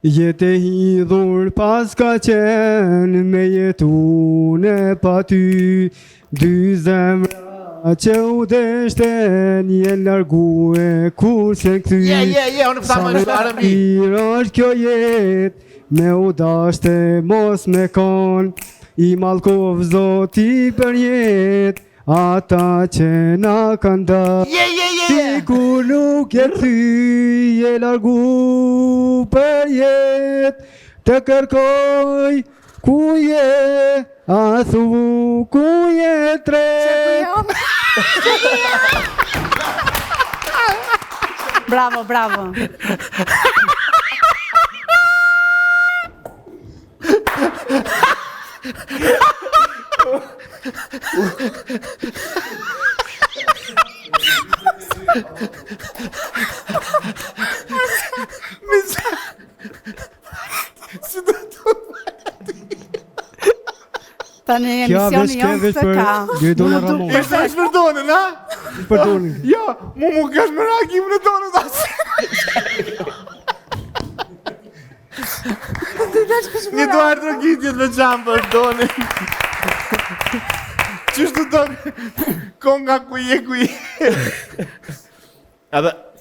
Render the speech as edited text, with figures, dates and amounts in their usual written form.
Jetë e hidhur pas ka qenë me jetune pa ty. Dy zemra që u deshten jenë largue kur se këty. Unë pësa më në arëmi. Mirë është kjo jetë me u dashte mos me kon. I malkov zoti për jetë ata që na kanë da. Ti kur nuk je ty je largu për jetë. Të kërkoj ku je, a thu ku je tret. Bravo, bravo. Tani emisioni jonë se ka. Vesh për donën, ha? Për donën. Jo, mu kesh me reagim në donën asë. Një duar drogitjet me qamë për donën. Qështu tonë, konga ku je. Edhe